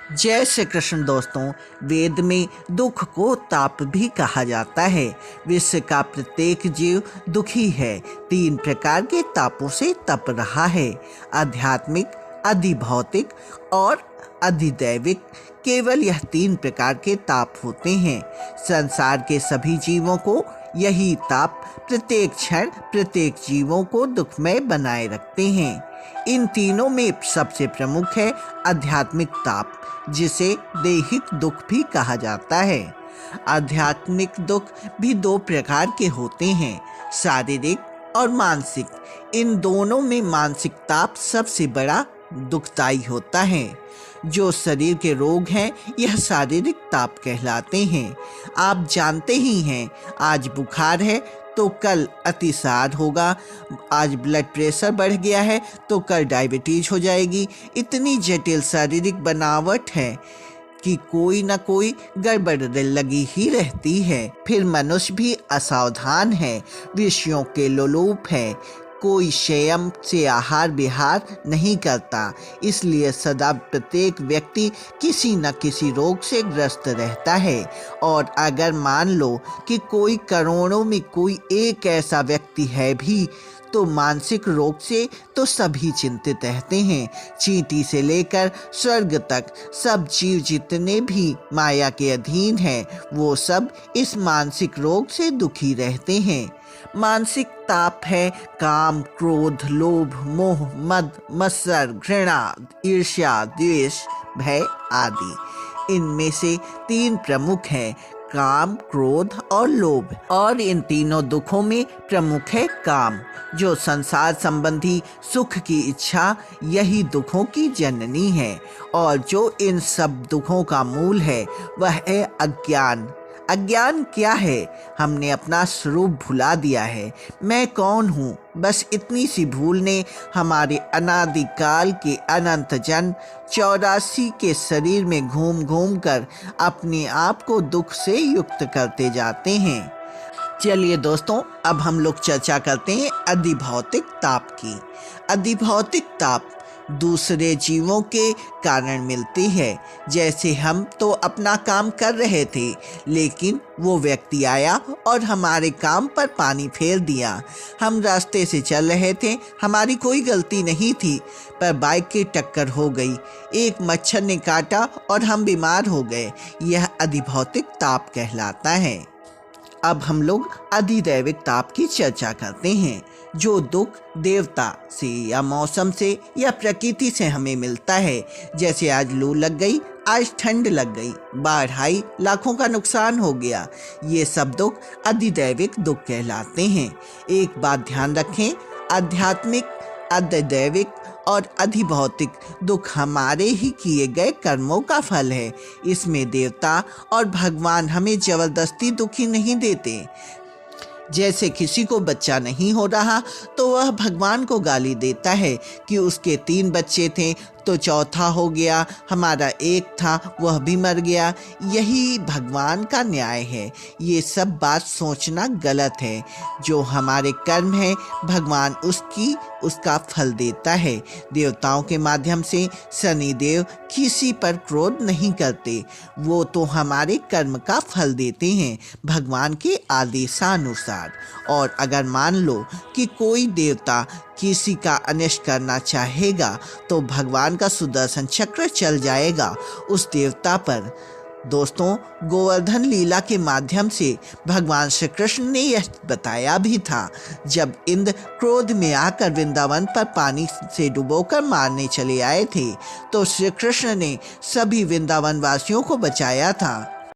जय श्री कृष्ण दोस्तों। वेद में दुख को ताप भी कहा जाता है। विश्व का प्रत्येक जीव दुखी है। 3 प्रकार के तापों से तप रहा है, आध्यात्मिक, अधिभौतिक और अधिदैविक। केवल यह 3 प्रकार के ताप होते हैं। संसार के सभी जीवों को यही ताप प्रत्येक क्षण प्रत्येक जीवों को दुखमय बनाए रखते हैं। इन तीनों में सबसे प्रमुख है आध्यात्मिक ताप, जिसे दैहिक दुख भी कहा जाता है। आध्यात्मिक दुख भी 2 प्रकार के होते हैं, शारीरिक और मानसिक। इन दोनों में मानसिक ताप सबसे बड़ा दुखदाई होता है। जो शरीर के रोग हैं यह शारीरिक ताप कहलाते हैं। आप जानते ही हैं, आज बुखार है तो कल अतिसार होगा, आज ब्लड प्रेशर बढ़ गया है तो कल डायबिटीज हो जाएगी। इतनी जटिल शारीरिक बनावट है कि कोई ना कोई गड़बड़ लगी ही रहती है। फिर मनुष्य भी असावधान है, विषयों के लोलुप है, कोई संयम से आहार विहार नहीं करता। इसलिए सदा प्रत्येक व्यक्ति किसी न किसी रोग से ग्रस्त रहता है। और अगर मान लो कि कोई करोड़ों में कोई एक ऐसा व्यक्ति है भी, तो मानसिक रोग से तो सभी चिंतित रहते हैं। चींटी से लेकर स्वर्ग तक सब जीव जितने भी माया के अधीन हैं, वो सब इस मानसिक रोग से दुखी रहते हैं। मानसिक ताप है काम, क्रोध, लोभ, मोह, मद, मत्सर, घृणा, ईर्ष्या, द्वेष, भय आदि। इनमें से 3 प्रमुख हैं, काम, क्रोध और लोभ। और इन तीनों दुखों में प्रमुख है काम, जो संसार संबंधी सुख की इच्छा यही दुखों की जननी है। और जो इन सब दुखों का मूल है वह है अज्ञान। अज्ञान क्या है? हमने अपना स्वरूप भुला दिया है। मैं कौन हूँ? बस इतनी सी भूल ने हमारे अनादिकाल के अनंत जन्म 84 के शरीर में घूम घूम कर अपने आप को दुख से युक्त करते जाते हैं। चलिए दोस्तों, अब हम लोग चर्चा करते हैं अधिभौतिक ताप की। अधिभौतिक ताप दूसरे जीवों के कारण मिलती है। जैसे हम तो अपना काम कर रहे थे, लेकिन वो व्यक्ति आया और हमारे काम पर पानी फेर दिया। हम रास्ते से चल रहे थे, हमारी कोई गलती नहीं थी, पर बाइक की टक्कर हो गई, एक मच्छर ने काटा और हम बीमार हो गए। यह अधिभौतिक ताप कहलाता है। अब हम लोग अधिदैविक ताप की चर्चा करते हैं, जो दुख देवता से या मौसम से या प्रकृति से हमें मिलता है। जैसे आज लू लग गई, आज ठंड लग गई, बाढ़ आई, लाखों का नुकसान हो गया। ये सब दुख अधिदैविक दुख कहलाते हैं। एक बात ध्यान रखें, आध्यात्मिक, अधिदैविक और अधिभौतिक दुख हमारे ही किए गए कर्मों का फल है। इसमें देवता और भगवान हमें जबरदस्ती दुखी नहीं देते। जैसे किसी को बच्चा नहीं हो रहा तो वह भगवान को गाली देता है कि उसके 3 बच्चे थे तो चौथा हो गया, हमारा एक था वह भी मर गया। यही भगवान का न्याय है। ये सब बात सोचना गलत है। जो हमारे कर्म है भगवान उसका फल देता है। देवताओं के माध्यम से शनिदेव किसी पर क्रोध नहीं करते, वो तो हमारे कर्म का फल देते हैं भगवान के आदेशानुसार। और अगर मान लो कि कोई देवता किसी का अनिष्ट करना चाहेगा तो भगवान का सुदर्शन चक्र चल जाएगा उस देवता पर। दोस्तों, गोवर्धन लीला के माध्यम से भगवान श्री कृष्ण ने यह बताया भी था। जब इंद्र क्रोध में आकर वृंदावन पर पानी से डुबोकर मारने चले आए थे, तो श्री कृष्ण ने सभी वृंदावन वासियों को बचाया था।